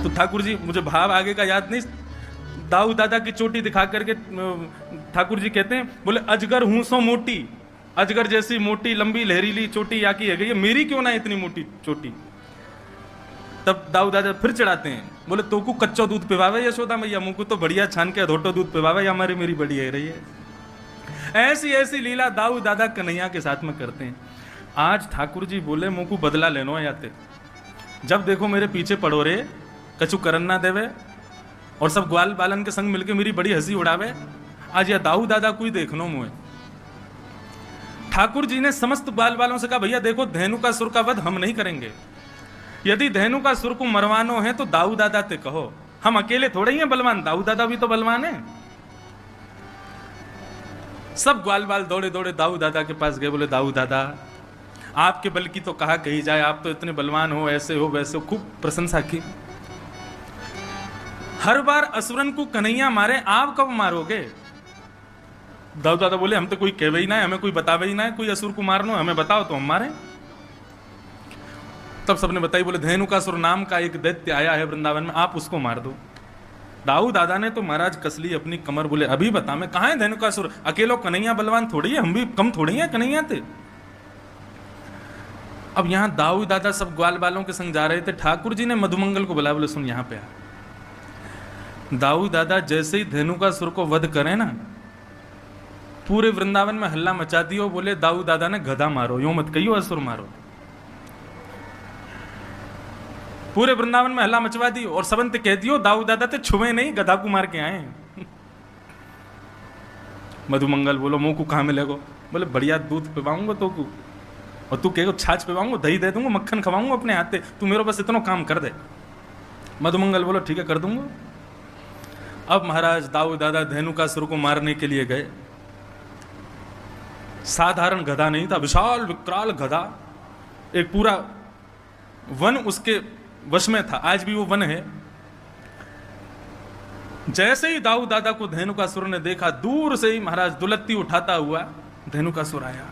तो ठाकुर जी मुझे भाव आगे का याद नहीं, दाऊ दादा की चोटी दिखा करके ठाकुर जी कहते हैं, बोले अजगर हूं सो मोटी, अजगर जैसी मोटी लंबी लहरीली चोटी या की है गई, मेरी क्यों ना इतनी मोटी चोटी। तब दाऊ दादा फिर चढ़ाते हैं, बोले तो को कच्चो दूध पिवावे यशोदा मैया, मुझको तो बढ़िया छान के धोटो दूध पिवावे, या हमारी मेरी बड़ी है रही है। ऐसी ऐसी लीला दाऊ दादा कन्हैया के साथ में करते हैं। आज ठाकुर जी बोले मुझको बदला लेनो आते, जब देखो मेरे पीछे पड़ो रे, कछु करन ना देवे, और सब ग्वाल बालन के संग मिलके मेरी बड़ी हंसी उड़ावे, आज या दाऊ दादा कोई देखनो मुझे। ठाकुर जी ने समस्त ग्वाल बालों से कहा, भैया देखो धेनुकासुर का वध हम नहीं करेंगे, यदि धेनुकासुर को मरवानो है तो दाऊ दादा ते कहो, हम अकेले थोड़े ही हैं बलवान, दाऊ दादा भी तो बलवान है। सब ग्वाल बाल दौड़े दौड़े दाऊ दादा के पास गए, बोले दाऊ दादा आपके बल की तो कहा कही जाए, आप तो इतने बलवान हो, ऐसे हो वैसे हो, खूब प्रशंसा की। हर बार असुरन को कन्हैया मारे, आप कब मारोगे। दाऊ दादा बोले हम तो कोई कहवे ही ना है, हमें कोई बतावे ही ना है, कोई असुर को मारनो हमें बताओ तो हम मारे। तब सबने बताई, बोले धेनुकासुर नाम का एक दैत्य आया है वृंदावन में, आप उसको मार दो। दाऊ दादा ने तो महाराज कसली अपनी कमर, बोले अभी बता मैं कहां है धेनुकासुर, अकेलो कन्हैया बलवान थोड़ी है, हम भी कम थोड़ी है कन्हैया थे। अब यहां दाऊ दादा सब ग्वाल बालों के संग जा रहे थे, ठाकुर जी ने मधुमंगल को बुलाया, बोले सुन यहां पे आ। दाऊ दादा जैसे ही धेनुकासुर को वध करें ना, पूरे वृंदावन में हल्ला मचा दियो, बोले दाऊ दादा ने गधा मारो, यूं मत कहियो असुर मारो। पूरे वृंदावन में हल्ला मचवा दी और सबंत कह दियो दाऊ दादा ते छुए नहीं, गधा को मार के आए। मधुमंगल बोलो मुंह को कहां मिलेगो, बोले बढ़िया दूध पिवाऊंगा तो को, और तू कहो छाछ पिवाऊंगा, दही दे दूंगा, मक्खन खवाऊंगा अपने हाथ से, तू मेरे बस इतना काम कर दे। मधुमंगल बोलो ठीक है कर दूंगा। अब महाराज दाऊ दादा धेनुकासुर को मारने के लिए गए। साधारण गधा नहीं था, विशाल विकराल गधा, एक पूरा वन उसके वश में था, आज भी वो वन है। जैसे ही दाऊ दादा को धेनुकासुर ने देखा, दूर से ही महाराज दुलत्ती उठाता हुआ धेनुकासुर आया।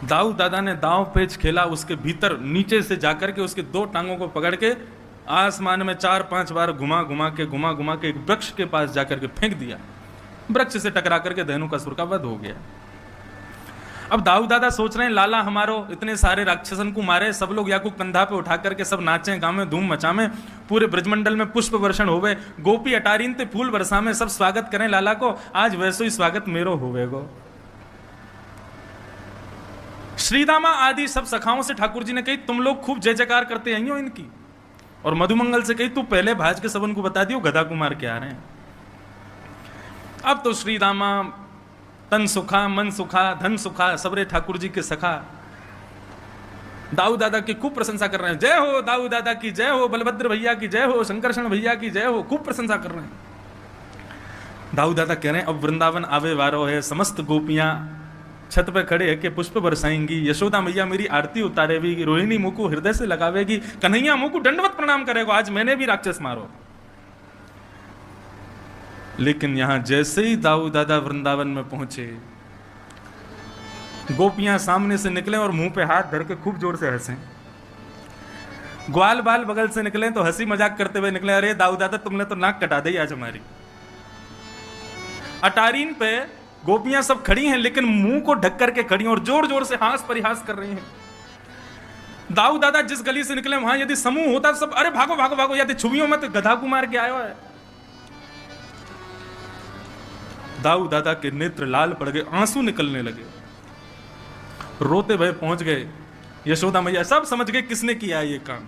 दाऊ दादा ने दांव पेच खेला, उसके भीतर नीचे से जाकर के उसके दो टांगों को पकड़ के आसमान में 4-5 बार घुमा घुमा के एक वृक्ष के पास जाकर के फेंक दिया। वृक्ष से टकरा करके धेनुकासुर का वध हो गया। अब दाऊ दादा सोच रहे हैं लाला हमारो इतने सारे राक्षसन को मारे, सब लोग या को कंधा पे उठा करके सब नाचें गावें धूम मचावें, पूरे ब्रजमंडल में पुष्प वर्षण होवे, गोपी अटारीन ते फूल बरसावें, सब स्वागत करें लाला को, आज वैसे ही स्वागत मेरो होवेगो। श्रीदामा आदि सब सखाओं से ठाकुर जी ने कही तुम लोग खूब जय जयकार करते हैं इनकी, और मधुमंगल से कही तू पहले भाज के सबन को बता दियो गधा को मार के आ रहे हैं। अब तो श्रीदामा तन सुखा मन सुखा धन सुखा सबरे ठाकुर जी के सखा दाऊ दादा की खूब प्रशंसा कर रहे हैं, जय हो दाऊ दादा की जय हो, बलभद्र भैया की जय हो, शंकरषण भैया की जय हो, खूब प्रशंसा कर रहे हैं। दाऊ दादा कह रहे हैं अब वृंदावन आवे वारो है, समस्त गोपियां छत पे खड़े है के पुष्प बरसाएंगी, यशोदा मैया मेरी आरती उतारेगी, रोहिणी मुंह को हृदय से लगावेगी, कन्हैया मुंह को दंडवत प्रणाम करेगा, आज मैंने भी राक्षस मारो। लेकिन यहां जैसे ही दाऊ दादा वृंदावन में पहुंचे, गोपियां सामने से निकले और मुंह पे हाथ धर के खूब जोर से हंसे। ग्वाल बाल बगल से निकले तो हंसी मजाक करते हुए निकले, अरे दाऊ दादा तुमने तो नाक कटा दी आज हमारी। अटारीन पे गोपियां सब खड़ी हैं, लेकिन मुंह को ढक करके खड़ी हैं और जोर जोर से हास परिहास कर रही हैं। दाऊ दादा जिस गली से निकले वहां यदि समूह होता सब अरे भागो भागो भागो, यदि छुबियों में तो गधा को मार के आयो है। दाऊ दादा के नेत्र लाल पड़ गए, आंसू निकलने लगे, रोते भय पहुंच गए यशोदा मैया, सब समझ गए किसने किया ये काम।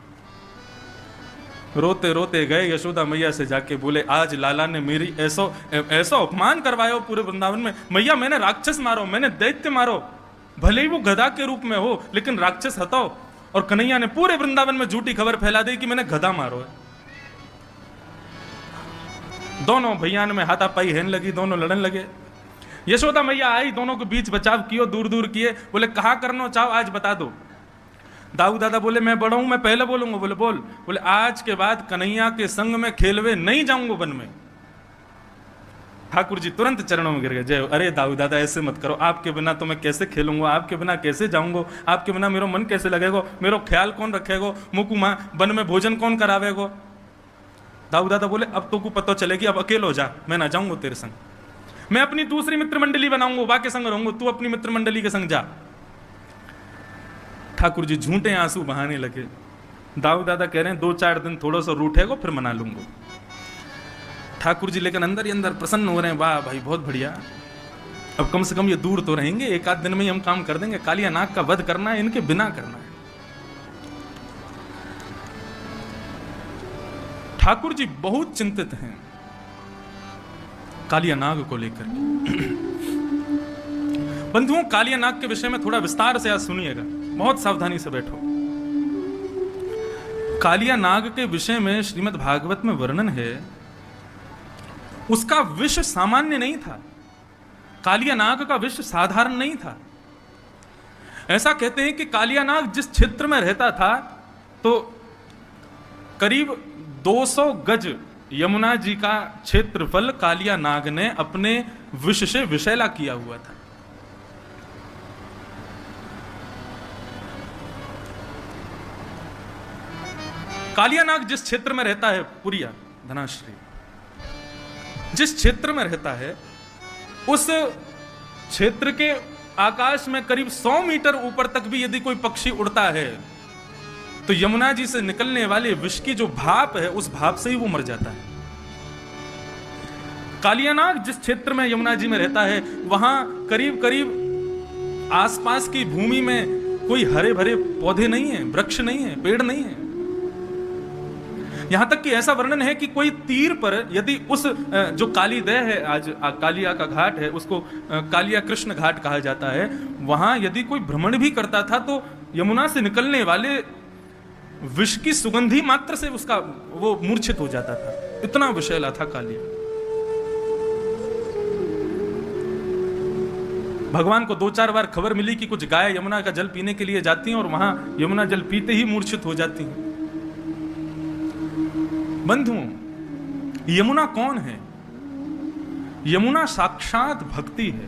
रोते रोते गए यशोदा मैया से जाके बोले आज लाला ने मेरी ऐसा अपमान करवाया पूरे वृंदावन में, मैया मैंने राक्षस मारो, मैंने दैत्य मारो, भले ही वो गधा के रूप में हो लेकिन राक्षस हटाओ। और कन्हैया ने पूरे वृंदावन में झूठी खबर फैला दी कि मैंने गधा मारो है। दोनों भैया में हाथापाई हेन लगी, दोनों लड़न लगे। यशोदा मैया आई, दोनों के बीच बचाव कियो, दूर दूर किए, बोले कहा करना चाहो आज बता दो। दाऊ दादा बोले मैं बड़ा हूं, मैं पहले बोलूंगा। बोले बोल। बोले आज के बाद कन्हैया के संग में खेलवे नहीं जाऊंगा वन में। ठाकुर जी तुरंत चरणों में गिर गए, जय। अरे दाऊ दादा ऐसे मत करो, आपके बिना तो मैं कैसे खेलूंगा, आपके बिना कैसे जाऊंगा, आपके बिना मेरा मन कैसे लगेगा, मेरा ख्याल कौन रखेगा, मुकु माँ वन में भोजन कौन करावेगो। दाऊ दादा बोले अब तो को पता चलेगी, अब अकेले हो जा, मैं ना जाऊंगा तेरे संग, मैं अपनी दूसरी मित्र मंडली बनाऊंगा, बा के संग रहूंगा, तू अपनी मित्र मंडली के संग जा। ठाकुर जी झूठे आंसू बहाने लगे। दाऊ दादा कह रहे हैं 2-4 दिन थोड़ा सा रूठेगा फिर मना लूंगा। ठाकुर जी लेकिन अंदर ही अंदर प्रसन्न हो रहे हैं, वाह भाई बहुत बढ़िया, अब कम से कम ये दूर तो रहेंगे, 1 आध दिन में ही हम काम कर देंगे, कालिया नाग का वध करना है, इनके बिना करना है। ठाकुर जी बहुत चिंतित हैं कालिया नाग को लेकर। बंधुओं, कालिया नाग के विषय में थोड़ा विस्तार से आज सुनिएगा, बहुत सावधानी से बैठो। कालिया नाग के विषय में श्रीमद् भागवत में वर्णन है, उसका विष सामान्य नहीं था, कालिया नाग का विष साधारण नहीं था। ऐसा कहते हैं कि कालिया नाग जिस क्षेत्र में रहता था तो करीब 200 गज यमुना जी का क्षेत्रफल कालिया नाग ने अपने विष से विषैला किया हुआ था। कालिया नाग जिस क्षेत्र में रहता है, पुरिया धनाश्री जिस क्षेत्र में रहता है, उस क्षेत्र के आकाश में करीब 100 मीटर ऊपर तक भी यदि कोई पक्षी उड़ता है तो यमुना जी से निकलने वाले विष की जो भाप है उस भाप से ही वो मर जाता है। कालिया नाग जिस क्षेत्र में यमुना जी में रहता है वहां करीब करीब आसपास की भूमि में कोई हरे भरे पौधे नहीं है, वृक्ष नहीं है, पेड़ नहीं है। यहां तक कि ऐसा वर्णन है कि कोई तीर पर यदि उस जो कालीदह है, आज कालिया का घाट है, उसको कालिया कृष्ण घाट कहा जाता है, वहां यदि कोई भ्रमण भी करता था तो यमुना से निकलने वाले विष की सुगंधी मात्र से उसका वो मूर्छित हो जाता था, इतना विषैला था कालिया। भगवान को 2-4 बार खबर मिली कि कुछ गाय यमुना का जल पीने के लिए जाती हैं और वहां यमुना जल पीते ही मूर्छित हो जाती हैं। बंधुओं, यमुना कौन है? यमुना साक्षात भक्ति है।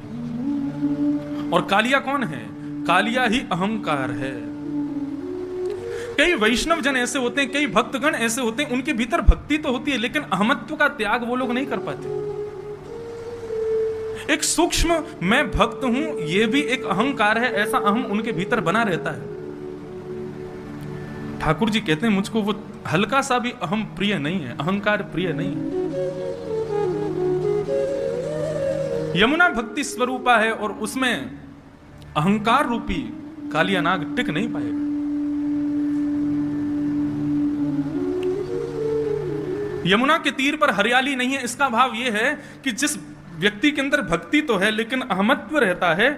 और कालिया कौन है? कालिया ही अहंकार है। कई वैष्णव जन ऐसे होते हैं, कई भक्तगण ऐसे होते हैं, उनके भीतर भक्ति तो होती है लेकिन अहमत्व का त्याग वो लोग नहीं कर पाते। एक सूक्ष्म मैं भक्त हूं, यह भी एक अहंकार है, ऐसा अहम उनके भीतर बना रहता है। ठाकुर जी कहते हैं मुझको वो हल्का सा भी अहम प्रिय नहीं है, अहंकार प्रिय नहीं है। यमुना भक्ति स्वरूपा है और उसमें अहंकार रूपी कालिया नाग टिक नहीं पाएगा। यमुना के तीर पर हरियाली नहीं है, इसका भाव यह है कि जिस व्यक्ति के अंदर भक्ति तो है लेकिन अहमत्व रहता है,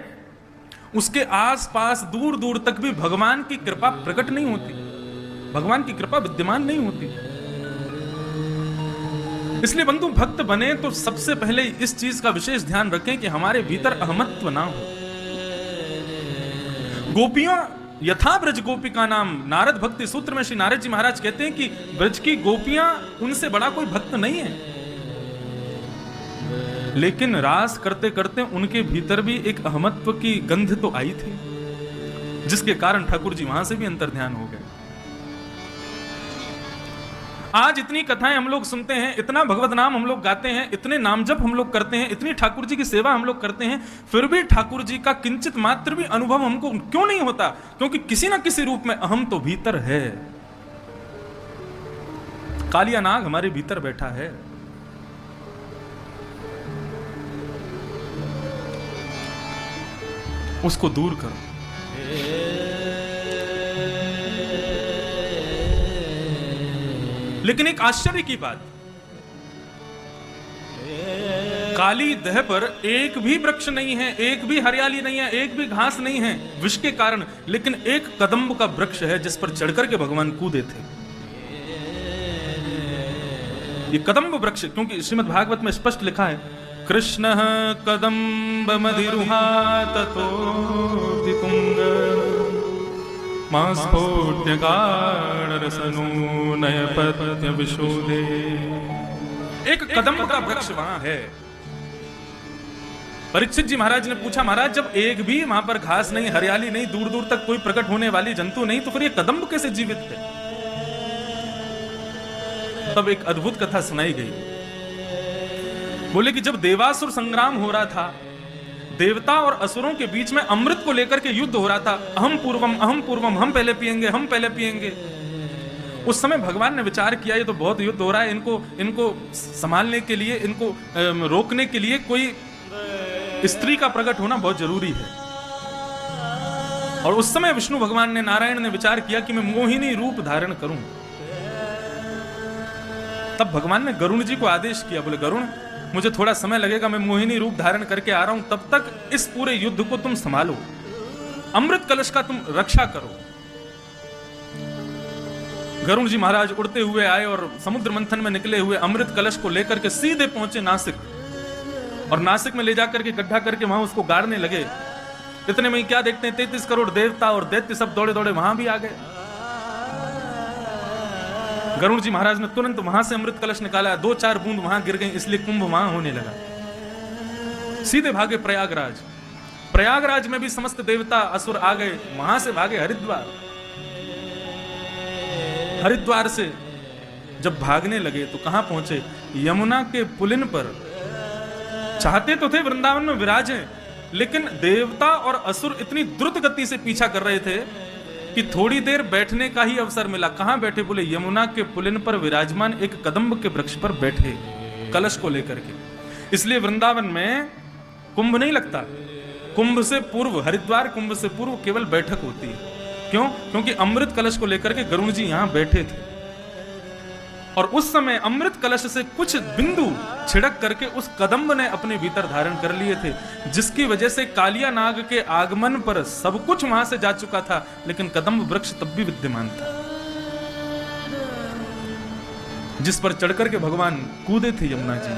उसके आसपास दूर दूर तक भी भगवान की कृपा प्रकट नहीं होती, भगवान की कृपा विद्यमान नहीं होती। इसलिए बंधु, भक्त बने तो सबसे पहले इस चीज का विशेष ध्यान रखें कि हमारे भीतर अहमत्व ना हो। गोपियों यथा ब्रज गोपिका नाम, नारद भक्ति सूत्र में श्री नारद जी महाराज कहते हैं कि ब्रज की गोपियां उनसे बड़ा कोई भक्त नहीं है, लेकिन रास करते करते उनके भीतर भी एक अहमत्व की गंध तो आई थी, जिसके कारण ठाकुर जी वहां से भी अंतर ध्यान हो गए। आज इतनी कथाएं हम लोग सुनते हैं, इतना भगवत नाम हम लोग गाते हैं, इतने नाम जप हम लोग करते हैं, इतनी ठाकुर जी की सेवा हम लोग करते हैं, फिर भी ठाकुर जी का किंचित मात्र भी अनुभव हमको क्यों नहीं होता? क्योंकि किसी ना किसी रूप में अहम तो भीतर है। कालिया नाग हमारे भीतर बैठा है। उसको दूर करो। लेकिन एक आश्चर्य की बात, काली दह पर एक भी वृक्ष नहीं है, एक भी हरियाली नहीं है, एक भी घास नहीं है विष के कारण, लेकिन एक कदम्ब का वृक्ष है जिस पर चढ़कर के भगवान कूदे थे। ये कदम्ब वृक्ष, क्योंकि श्रीमद् भागवत में स्पष्ट लिखा है, कृष्ण कदम्ब मधिरुहा ततो तुंग नयपत्य विशोदे। एक कदम्ब का वृक्ष वहां है। परीक्षित जी महाराज ने पूछा, महाराज जब एक भी वहां पर घास नहीं, हरियाली नहीं, दूर दूर तक कोई प्रकट होने वाली जंतु नहीं, तो फिर ये कदम्ब कैसे जीवित है? तब एक अद्भुत कथा सुनाई गई। बोले कि जब देवासुर संग्राम हो रहा था, देवता और असुरों के बीच में अमृत को लेकर के युद्ध हो रहा था, अहम पूर्वम, हम पहले पिएंगे, हम पहले पिएंगे। उस समय भगवान ने विचार किया ये तो बहुत युद्ध हो रहा है, इनको संभालने के लिए, इनको रोकने के लिए कोई स्त्री का प्रकट होना बहुत जरूरी है। और उस समय विष्णु भगवान ने, नारायण ने विचार किया कि मैं मोहिनी रूप धारण करूं। तब भगवान ने गरुण जी को आदेश किया, बोले गरुण मुझे थोड़ा समय लगेगा, मैं मोहिनी रूप धारण करके आ रहा हूं, तब तक इस पूरे युद्ध को तुम संभालो, अमृत कलश का तुम रक्षा करो। गरुण जी महाराज उड़ते हुए आए और समुद्र मंथन में निकले हुए अमृत कलश को लेकर के सीधे पहुंचे नासिक, और नासिक में ले जाकर के गड्ढा करके वहां उसको गाड़ने लगे। इतने में क्या देखते हैं, 33 करोड़ देवता और दैत्य सब दौड़े दौड़े वहां भी आ गए। गरुड़ जी महाराज ने तुरंत वहां से अमृत कलश निकाला, 2-4 बूंद वहां गिर गई, इसलिए कुंभ वहां होने लगा। सीधे भागे प्रयागराज। प्रयागराज में भी समस्त देवता असुर आ गए, वहां से भागे हरिद्वार। हरिद्वार से जब भागने लगे तो कहां पहुंचे, यमुना के पुलिन पर। चाहते तो थे वृंदावन में विराजे, लेकिन देवता और असुर इतनी द्रुत गति से पीछा कर रहे थे कि थोड़ी देर बैठने का ही अवसर मिला। कहां बैठे, बोले यमुना के पुलिन पर विराजमान एक कदम्ब के वृक्ष पर बैठे, कलश को लेकर के। इसलिए वृंदावन में कुंभ नहीं लगता, कुंभ से पूर्व, हरिद्वार कुंभ से पूर्व केवल बैठक होती है। क्यों? क्योंकि अमृत कलश को लेकर के गरुण जी यहां बैठे थे, और उस समय अमृत कलश से कुछ बिंदु छिड़क करके उस कदम्ब ने अपने भीतर धारण कर लिए थे, जिसकी वजह से कालिया नाग के आगमन पर सब कुछ वहां से जा चुका था, लेकिन कदम्ब वृक्ष तब भी विद्यमान था, जिस पर चढ़कर के भगवान कूदे थे यमुना जी।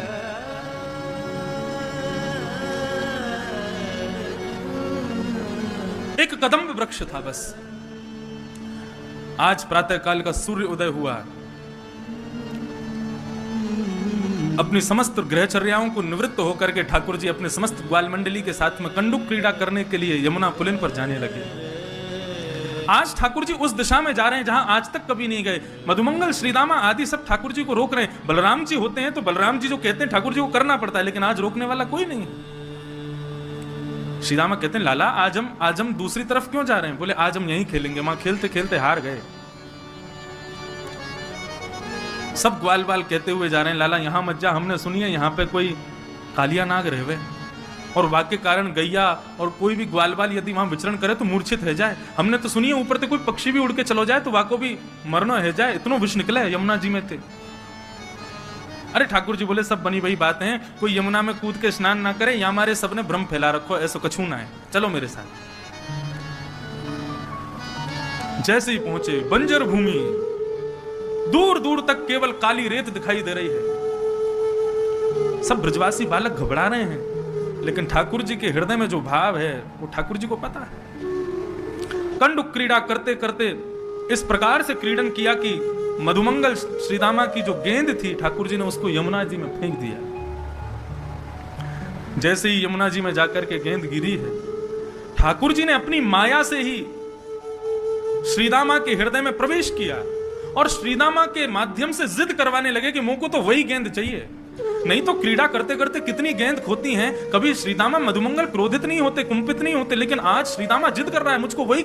एक कदम्ब वृक्ष था बस। आज प्रातः काल का सूर्य उदय हुआ, अपनी समस्त ग्रहचर्याओं को निवृत्त होकर के ठाकुर जी अपने समस्त ग्वाल मंडली के साथ में कंडुक क्रीड़ा करने के लिए यमुना पुलिन पर जाने लगे। आज ठाकुर जी उस दिशा में जा रहे हैं जहां आज तक कभी नहीं गए। मधुमंगल, श्रीदामा आदि सब ठाकुर जी को रोक रहे हैं। बलराम जी होते हैं तो बलराम जी जो कहते हैं ठाकुर जी को करना पड़ता है, लेकिन आज रोकने वाला कोई नहीं। श्रीदामा कहते हैं लाला आज हम दूसरी तरफ क्यों जा रहे हैं? बोले आज हम यहीं खेलेंगे। वहां खेलते खेलते हार गए। सब ग्वाल बाल कहते हुए जा रहे हैं लाला यहां मत जा, हमने सुनी है यहां पे कोई कालिया नाग रहवे, और वाक्य कारण गैया और कोई भी ग्वाल बाल यदि वहां विचरण करे तो मूर्छित रह जाए। हमने तो सुनी है ऊपर से कोई पक्षी भी उड़ के चलो जाए तो वाको भी मरना है जाए, इतनो विष निकला है यमुना जी में थे। अरे ठाकुर जी बोले सब बनी वही बात है, कोई यमुना में कूद के स्नान ना करे, या हमारे सबने भ्रम फैला रखो, ऐसा कछू ना है, चलो मेरे साथ। जैसे ही पहुंचे बंजर भूमि, दूर दूर तक केवल काली रेत दिखाई दे रही है। सब ब्रजवासी बालक घबरा रहे हैं, लेकिन ठाकुर जी के हृदय में जो भाव है वो ठाकुर जी को पता है। कंडुक क्रीड़ा करते करते इस प्रकार से क्रीडन किया कि मधुमंगल श्रीदामा की जो गेंद थी ठाकुर जी ने उसको यमुना जी में फेंक दिया। जैसे ही यमुना जी में जाकर के गेंद गिरी है, ठाकुर जी ने अपनी माया से ही श्रीदामा के हृदय में प्रवेश किया और श्रीदामा के माध्यम से जिद करवाने लगे कि मुझको तो वही गेंद चाहिए। नहीं तो क्रीड़ा करते करते कितनी गेंद खोती हैं, कभी श्रीदामा मधुमंगल क्रोधित नहीं होते, कुंपित नहीं होते, लेकिन आज श्रीदामा जिद कर रहा है मुझको वही